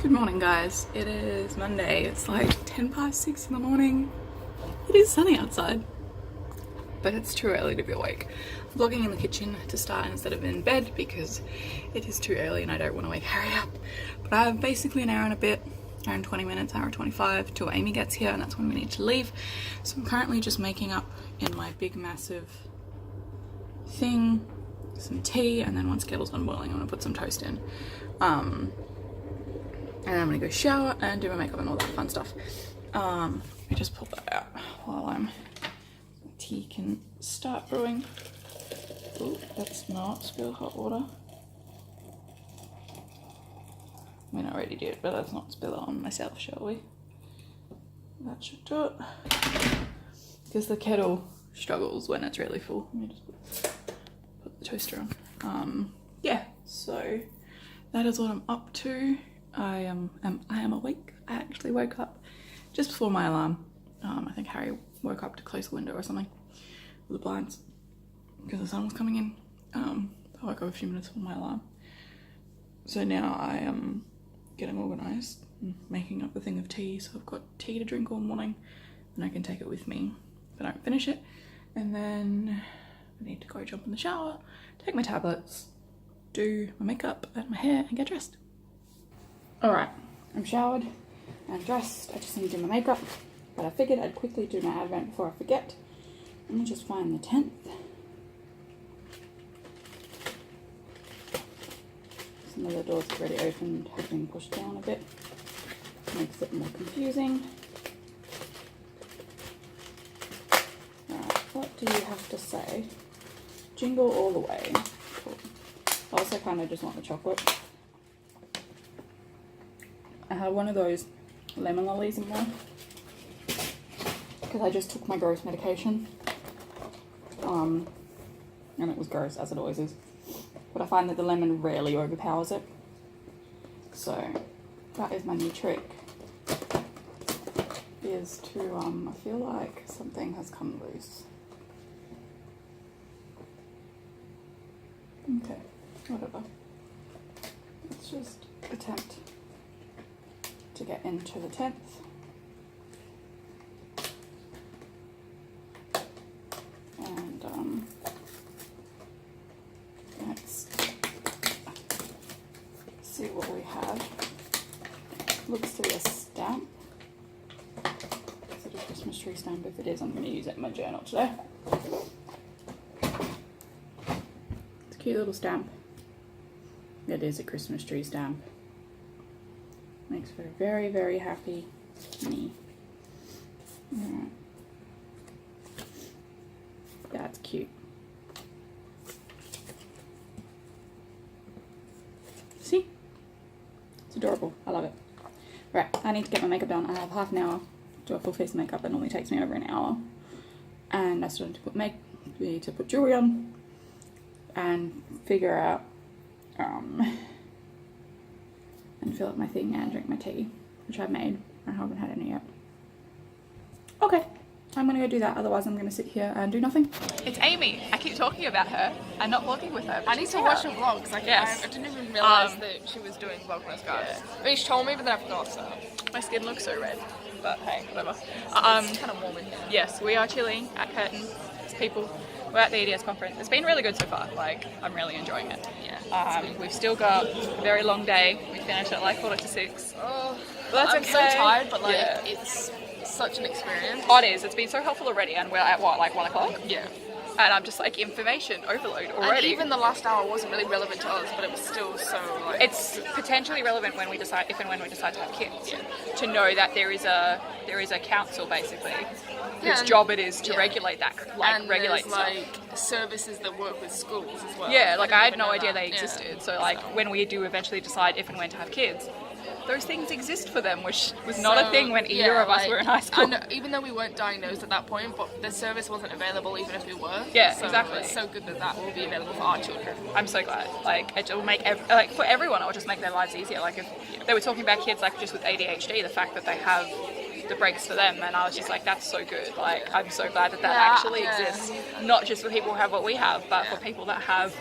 Good morning, guys. It is Monday. It's like 6:10 in the morning. It is sunny outside, but it's too early to be awake. I'm vlogging in the kitchen to start instead of in bed because it is too early and I don't want to wake Harry up. But I have basically an hour and a bit, hour and 20 minutes, hour and 25 till Amy gets here, and that's when we need to leave. So I'm currently just making up in my big massive thing some tea, and then once kettle's done boiling I'm gonna put some toast in. And then I'm gonna go shower and do my makeup and all that fun stuff. Let me just pull that out while tea can start brewing. Oh, let's not spill hot water. I mean, I already did, but let's not spill it on myself, shall we? That should do it. Because the kettle struggles when it's really full. Let me just put the toaster on. Yeah, so that is what I'm up to. I am awake. I actually woke up just before my alarm. I think Harry woke up to close the window or something with the blinds because the sun was coming in. I woke up a few minutes before my alarm. So now I am getting organised, making up a thing of tea. So I've got tea to drink all morning, and I can take it with me if I don't finish it. And then I need to go jump in the shower, take my tablets, do my makeup and my hair, and get dressed. Alright, I'm showered and dressed. I just need to do my makeup, but I figured I'd quickly do my advent before I forget. Let me just find the 10th. Some of the doors are already opened, have been pushed down a bit. Makes it more confusing. Alright, what do you have to say? Jingle all the way. Cool. I also kind of just want the chocolate. I had one of those lemon lollies in there because I just took my gross medication, and it was gross, as it always is, but I find that the lemon rarely overpowers it, so that is my new trick, is to I feel like something has come loose. Okay, whatever, let's just attempt to get into the 10th. And let's see what we have. Looks to be a stamp. Is it a Christmas tree stamp? If it is, I'm going to use it in my journal today. It's a cute little stamp. It is a Christmas tree stamp. Makes for a very, very happy me. Alright. That's cute. See? It's adorable. I love it. Right, I need to get my makeup done. I have half an hour to do a full face of makeup. It normally takes me over an hour. And I still need to put jewelry on and figure out and fill up my thing and drink my tea, which I've made. I haven't had any yet. Okay, I'm gonna go do that, otherwise I'm gonna sit here and do nothing. It's Amy. I keep talking about her and not vlogging with her. I need to watch her vlogs. Like, yes. I didn't even realise that she was doing Vlogmas, guys. Yeah. I mean, she told me, but then I forgot, so. My skin looks so red, but hey, whatever. It's kind of warm in here. Yes, we are chilling at Curtin. There's people. We're at the EDS conference. It's been really good so far. Like, I'm really enjoying it. Yeah. We've still got a very long day. We finished at like 5:45. Oh, But that's I'm okay. so tired, but like, Yeah. it's such an experience. Oh, it is. It's been so helpful already, and we're at what, like 1 o'clock? Yeah. And I'm just like, information overload already. And even the last hour wasn't really relevant to us, but it was still so like. It's potentially relevant when we decide, if and when we decide to have kids. Yeah. To know that there is a council basically, whose and- job it is to yeah. regulate that, like and regulate there's, stuff. like services that work with schools as well. Yeah, like I had didn't no even know idea that. they Yeah. existed. So like when we do eventually decide if and when to have kids, those things exist for them, which was not a thing when either of us were in high school. And even though we weren't diagnosed at that point, but the service wasn't available even if we were. Yeah, so exactly. It's so good that that will be available for our children. I'm so glad. Like it will make like for everyone, it will just make their lives easier. Like if they were talking about kids like just with ADHD, the fact that they have the breaks for them, and I was just like, that's so good. Like I'm so glad that actually exists, not just for people who have what we have, but for people that have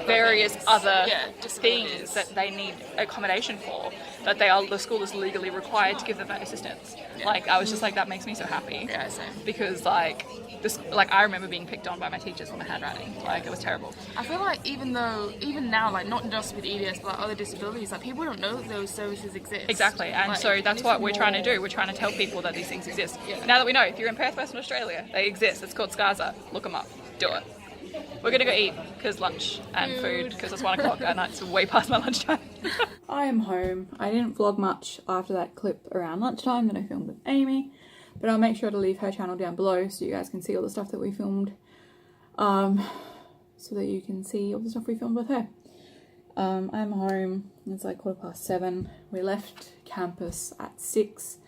various other things that they need accommodation for. that the school is legally required to give them that assistance. Like, I was just like, that makes me so happy. Yeah, same. Because like I remember being picked on by my teachers for my handwriting. Like, it was terrible. I feel like even now, like not just with EDS but like other disabilities, like people don't know that those services exist. Exactly, and like, so that's what we're trying to do. We're trying to tell people that these things exist. Now that we know, if you're in Perth, Western Australia, they exist. It's called SCASA. Look them up. Do it. We're gonna go eat because lunch and food because it's 1 o'clock at night. It's way past my lunchtime. I am home. I didn't vlog much after that clip around lunchtime that I filmed with Amy, but I'll make sure to leave her channel down below so you guys can see all the stuff that we filmed, so that you can see all the stuff we filmed with her. I'm home. It's like 7:15. We left campus at 6,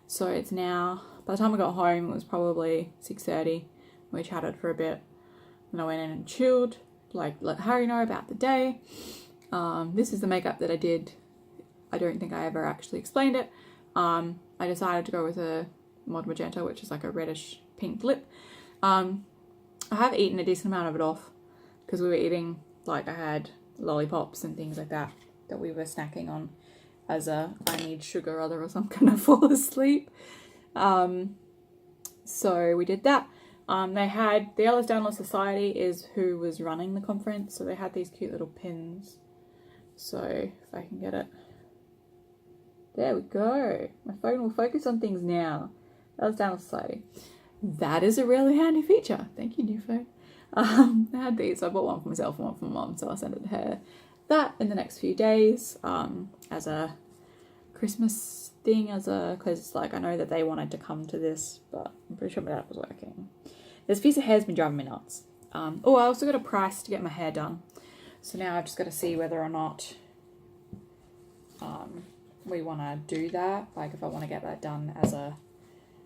so it's now, by the time I got home it was probably 6:30. We chatted for a bit, and I went in and chilled, like let Harry know about the day. This is the makeup that I did. I don't think I ever actually explained it. I decided to go with a Mod Magenta, which is like a reddish pink lip. I have eaten a decent amount of it off because we were eating, like I had lollipops and things like that we were snacking on as I need sugar or other or I'm gonna fall asleep. So we did that. They had, the Ellis Download Society is who was running the conference, so they had these cute little pins. So if I can get it. There we go. My phone will focus on things now. Ellis Download Society. That is a really handy feature. Thank you, new phone. I had these. I bought one for myself and one for my mom, so I'll send it to her. That in the next few days, as a Christmas thing, because like I know that they wanted to come to this, but I'm pretty sure my dad was working. This piece of hair's been driving me nuts. Oh, I also got a price to get my hair done. So now I've just got to see whether or not we want to do that. Like if I want to get that done as a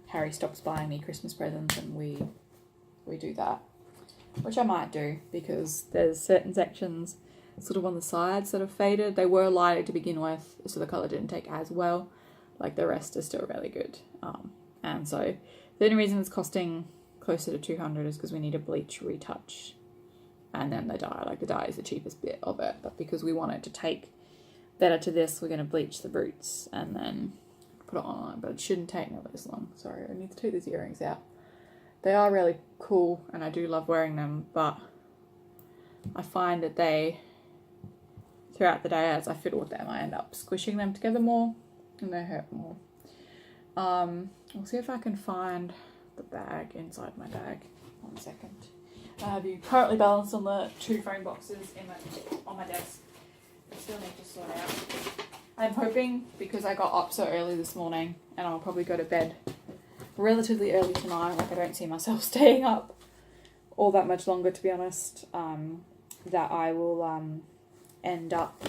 Harry stops buying me Christmas presents and we do that. Which I might do because there's certain sections sort of on the sides that have faded. They were lighter to begin with, so the colour didn't take as well. Like the rest is still really good. And so the only reason it's costing closer to 200 is because we need a bleach retouch and then the dye. Like the dye is the cheapest bit of it, but because we want it to take better to this, we're going to bleach the roots and then put it on, but it shouldn't take nearly this long. Sorry, I need to take these earrings out. They are really cool and I do love wearing them, but I find that they, throughout the day as I fiddle with them, I end up squishing them together more and they hurt more. I'll see if I can find the bag inside my bag. 1 second. I have you currently balanced on the 2 phone boxes on my desk. I still need to sort out. I'm hoping, because I got up so early this morning and I'll probably go to bed relatively early tonight, like I don't see myself staying up all that much longer to be honest, that I will end up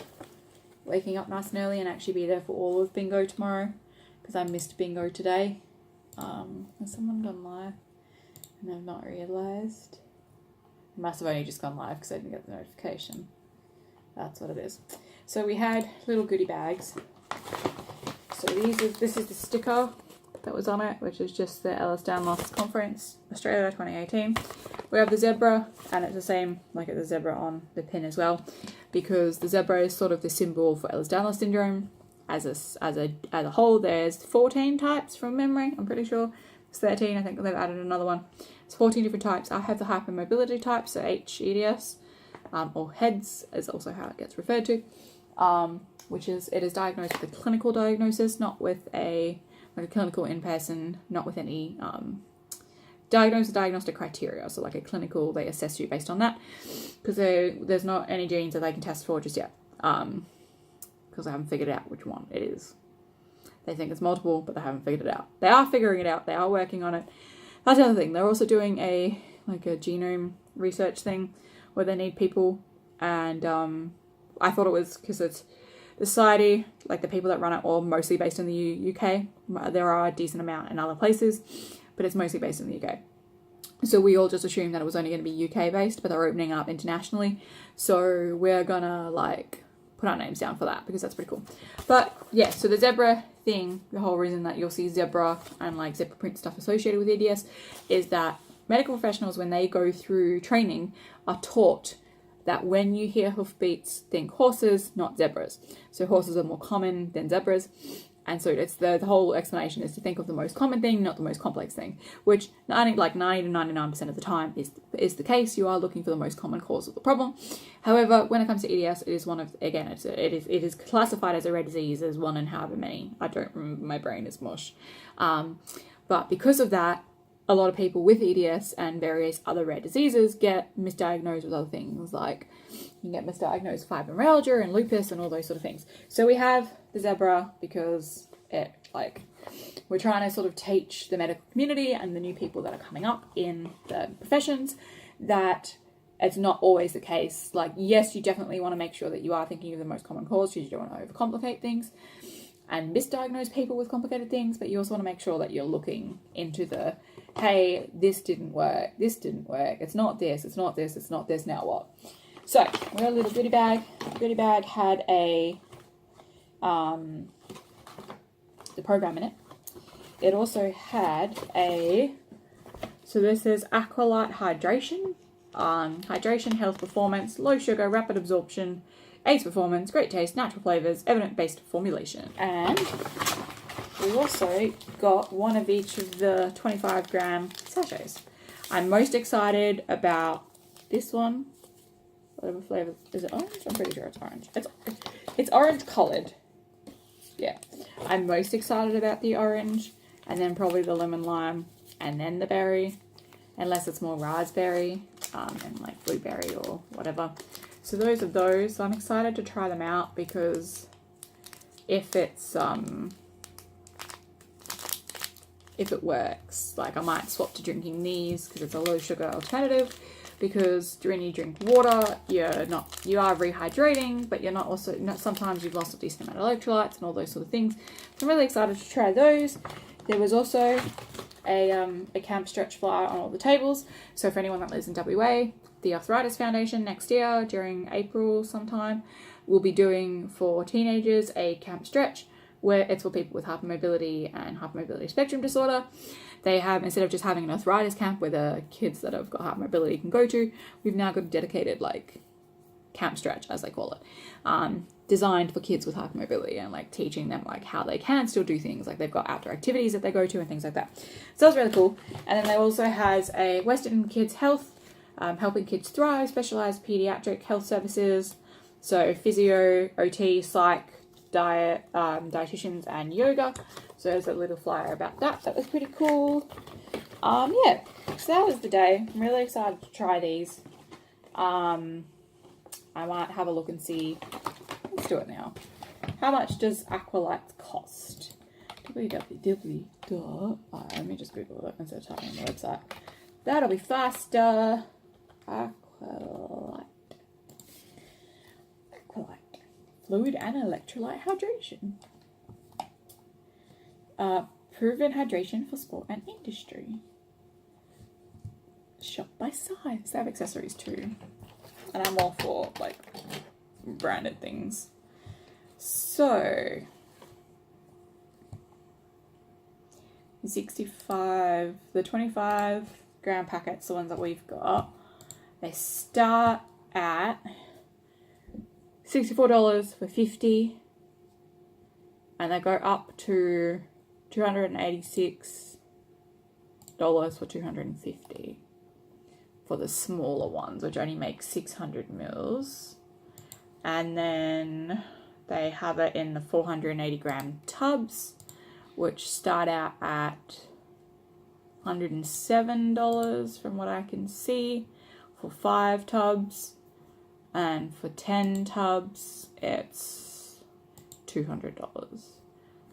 waking up nice and early and actually be there for all of bingo tomorrow, because I missed bingo today. Has someone gone live and I've not realised? I must have only just gone live because I didn't get the notification. That's what it is. So we had little goodie bags. So this is the sticker that was on it, which is just the Ellis Download Conference Australia 2018. We have the zebra, and it's the same, like it's a zebra on the pin as well, because the zebra is sort of the symbol for Ellis Download syndrome. As a whole, there's 14 types from memory. I'm pretty sure it's 13. I think they've added another one. It's 14 different types. I have the hypermobility type, so HEDS, or HEDS is also how it gets referred to, which is, it is diagnosed with a clinical diagnosis, not with a clinical in person, not with any diagnostic criteria. So like a clinical, they assess you based on that, because there's not any genes that they can test for just yet, because they haven't figured out which one it is. They think it's multiple, but they haven't figured it out. They are figuring it out. They are working on it. That's the other thing. They're also doing a genome research thing where they need people, and I thought it was because it's the society, like the people that run it, are mostly based in the UK. There are a decent amount in other places, but it's mostly based in the UK. So we all just assumed that it was only going to be UK based, but they're opening up internationally. So we're gonna put our names down for that because that's pretty cool. But yeah, so the zebra thing, the whole reason that you'll see zebra and zebra print stuff associated with EDS is that medical professionals, when they go through training, are taught that when you hear hoofbeats, think horses, not zebras. So horses are more common than zebras. And so it's the whole explanation is to think of the most common thing, not the most complex thing, which 90 to 99% of the time is the case. You are looking for the most common cause of the problem. However, when it comes to EDS, it is one of, again, it is classified as a rare disease as one in however many. I don't remember, my brain is mush. But because of that, a lot of people with EDS and various other rare diseases get misdiagnosed with other things, like you get misdiagnosed with fibromyalgia and lupus and all those sort of things. So we have the zebra because we're trying to sort of teach the medical community and the new people that are coming up in the professions that it's not always the case. Like, yes, you definitely want to make sure that you are thinking of the most common cause because you don't want to overcomplicate things and misdiagnose people with complicated things, but you also want to make sure that you're looking into the, hey, this didn't work, it's not this, it's not this, it's not this, now what? So, we got a little goodie bag. The goodie bag had the program in it. It also had so this is Aqualite Hydration. Hydration, health, performance, low sugar, rapid absorption, AIDS performance, great taste, natural flavours, evidence-based formulation. And we also got one of each of the 25-gram sachets. I'm most excited about this one. Whatever flavour. Is it orange? I'm pretty sure it's orange. It's orange coloured. Yeah. I'm most excited about the orange, and then probably the lemon lime, and then the berry. Unless it's more raspberry, and like blueberry or whatever. So those are those. So I'm excited to try them out because if it's if it works, like I might swap to drinking these because it's a low sugar alternative. Because when you drink water, you are rehydrating, but you're not also sometimes you've lost a decent amount of electrolytes and all those sort of things. So I'm really excited to try those. There was also a camp stretch flyer on all the tables. So for anyone that lives in WA, the Arthritis Foundation next year during April sometime will be doing for teenagers a camp stretch where it's for people with hypermobility and hypermobility spectrum disorder. They have, instead of just having an arthritis camp where the kids that have got hypermobility can go to, we've now got a dedicated like camp stretch, as they call it, designed for kids with hypermobility and like teaching them like how they can still do things. Like they've got outdoor activities that they go to and things like that. So that's really cool. And then they also has a Western Kids Health, helping kids thrive, specialised paediatric health services. So physio, OT, psych, diet, dietitians and yoga. So there's a little flyer about that. That was pretty cool. Yeah, so that was the day. I'm really excited to try these. I might have a look and see. Let's do it now. How much does Aqualite cost? www. Let me just Google it instead of typing on the website. That'll be faster. Aqualite. Fluid and electrolyte hydration. Proven hydration for sport and industry. Shop by size. They have accessories too. And I'm all for like branded things. So 65, the 25-gram packets, the ones that we've got, they start at $64 for 50, and they go up to $286 for 250 for the smaller ones, which only make 600 mils. And then they have it in the 480-gram tubs, which start out at $107 from what I can see for 5 tubs. And for 10 tubs, it's $200.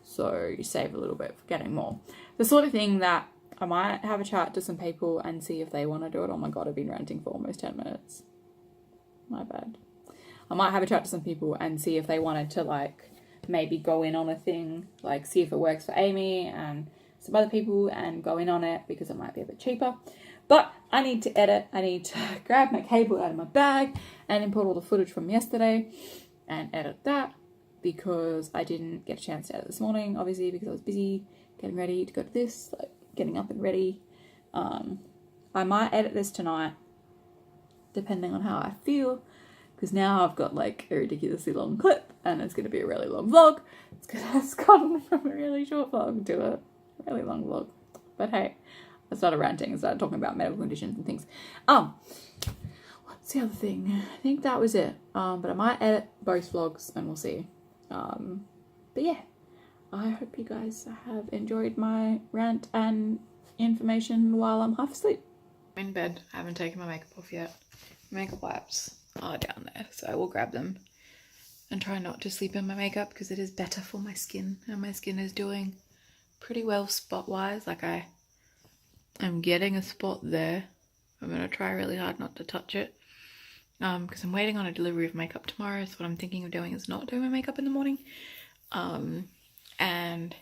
So you save a little bit for getting more. The sort of thing that I might have a chat to some people and see if they want to do it. Oh my god, I've been ranting for almost 10 minutes. My bad. I might have a chat to some people and see if they wanted to like maybe go in on a thing, like see if it works for Amy and some other people and go in on it because it might be a bit cheaper. But I need to edit. I need to grab my cable out of my bag and import all the footage from yesterday and edit that because I didn't get a chance to edit this morning, obviously, because I was busy getting ready to go to this, like getting up and ready. I might edit this tonight, depending on how I feel. because now I've got like a ridiculously long clip and it's going to be a really long vlog. It's gotten from a really short vlog to a really long vlog. But hey, I started ranting and started talking about medical conditions and things. What's the other thing? I think that was it. But I might edit both vlogs and we'll see. But yeah, I hope you guys have enjoyed my rant and information while I'm half asleep. I'm in bed. I haven't taken my makeup off yet. Makeup wipes are down there, so I will grab them and try not to sleep in my makeup because it is better for my skin, and my skin is doing pretty well spot wise. Like I'm getting a spot there. I'm gonna try really hard not to touch it because I'm waiting on a delivery of makeup tomorrow, so what I'm thinking of doing is not doing my makeup in the morning. And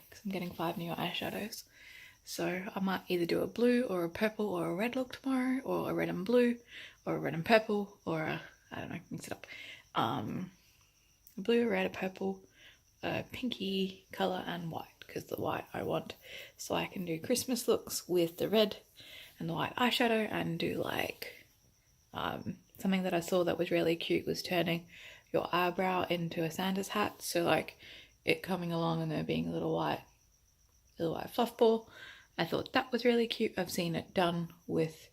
because I'm getting 5 new eyeshadows, so I might either do a blue or a purple or a red look tomorrow, or a red and blue, or a red and purple, or a, I don't know, mix it up. A blue, a red, a purple, a pinky colour, and white, because the white I want so I can do Christmas looks with the red and the white eyeshadow, and do like something that I saw that was really cute was turning your eyebrow into a Santa's hat, so like it coming along and there being a little white fluff ball. I thought that was really cute. I've seen it done with,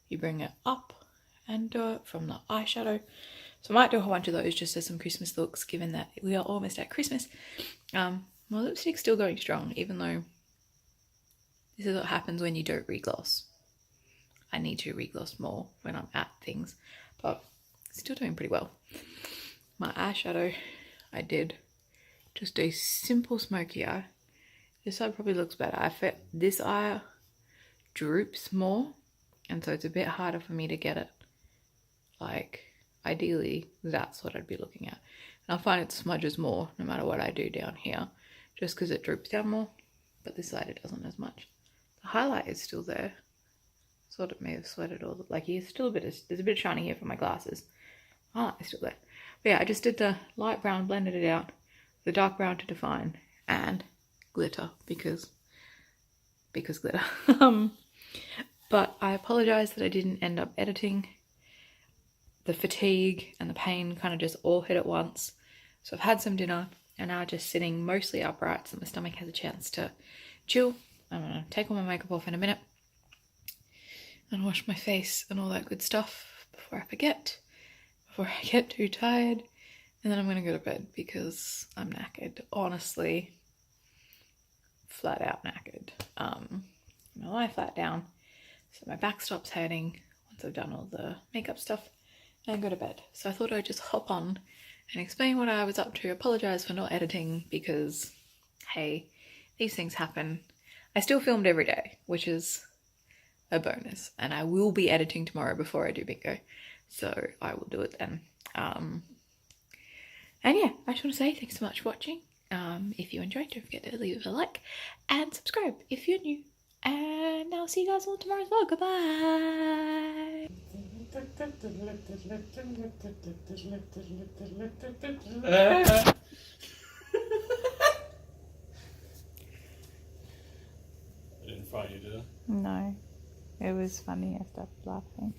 you bring it up and do it from the eyeshadow. So I might do a whole bunch of those just as some Christmas looks, given that we are almost at Christmas. My lipstick's still going strong, even though this is what happens when you don't regloss. I need to regloss more when I'm at things, but still doing pretty well. My eyeshadow, I did just a simple smoky eye. This side probably looks better. I feel this eye droops more, and so it's a bit harder for me to get it. Like, ideally, that's what I'd be looking at. And I find it smudges more no matter what I do down here, just because it droops down more, but this side it doesn't as much. The highlight is still there. Sort of may have sweated all, like here's still a bit of, there's a bit of shiny here from my glasses. Highlight is still there. But yeah, I just did the light brown, blended it out, the dark brown to define, and glitter because glitter. But I apologize that I didn't end up editing. The fatigue and the pain kind of just all hit at once. So I've had some dinner and now just sitting mostly upright so my stomach has a chance to chill. I'm gonna take all my makeup off in a minute and wash my face and all that good stuff before I forget, before I get too tired. And then I'm gonna go to bed because I'm knackered. Honestly, flat out knackered. I'm gonna lie flat down so my back stops hurting once I've done all the makeup stuff and go to bed. So I thought I'd just hop on and explain what I was up to. Apologize for not editing because, hey, these things happen. I still filmed every day, which is a bonus, and I will be editing tomorrow before I do bingo, so I will do it then. And yeah, I just want to say thanks so much for watching. If you enjoyed, don't forget to leave a like and subscribe if you're new, and I'll see you guys all tomorrow's vlog. Goodbye. I didn't frighten you, did I? No, it was funny. I started laughing.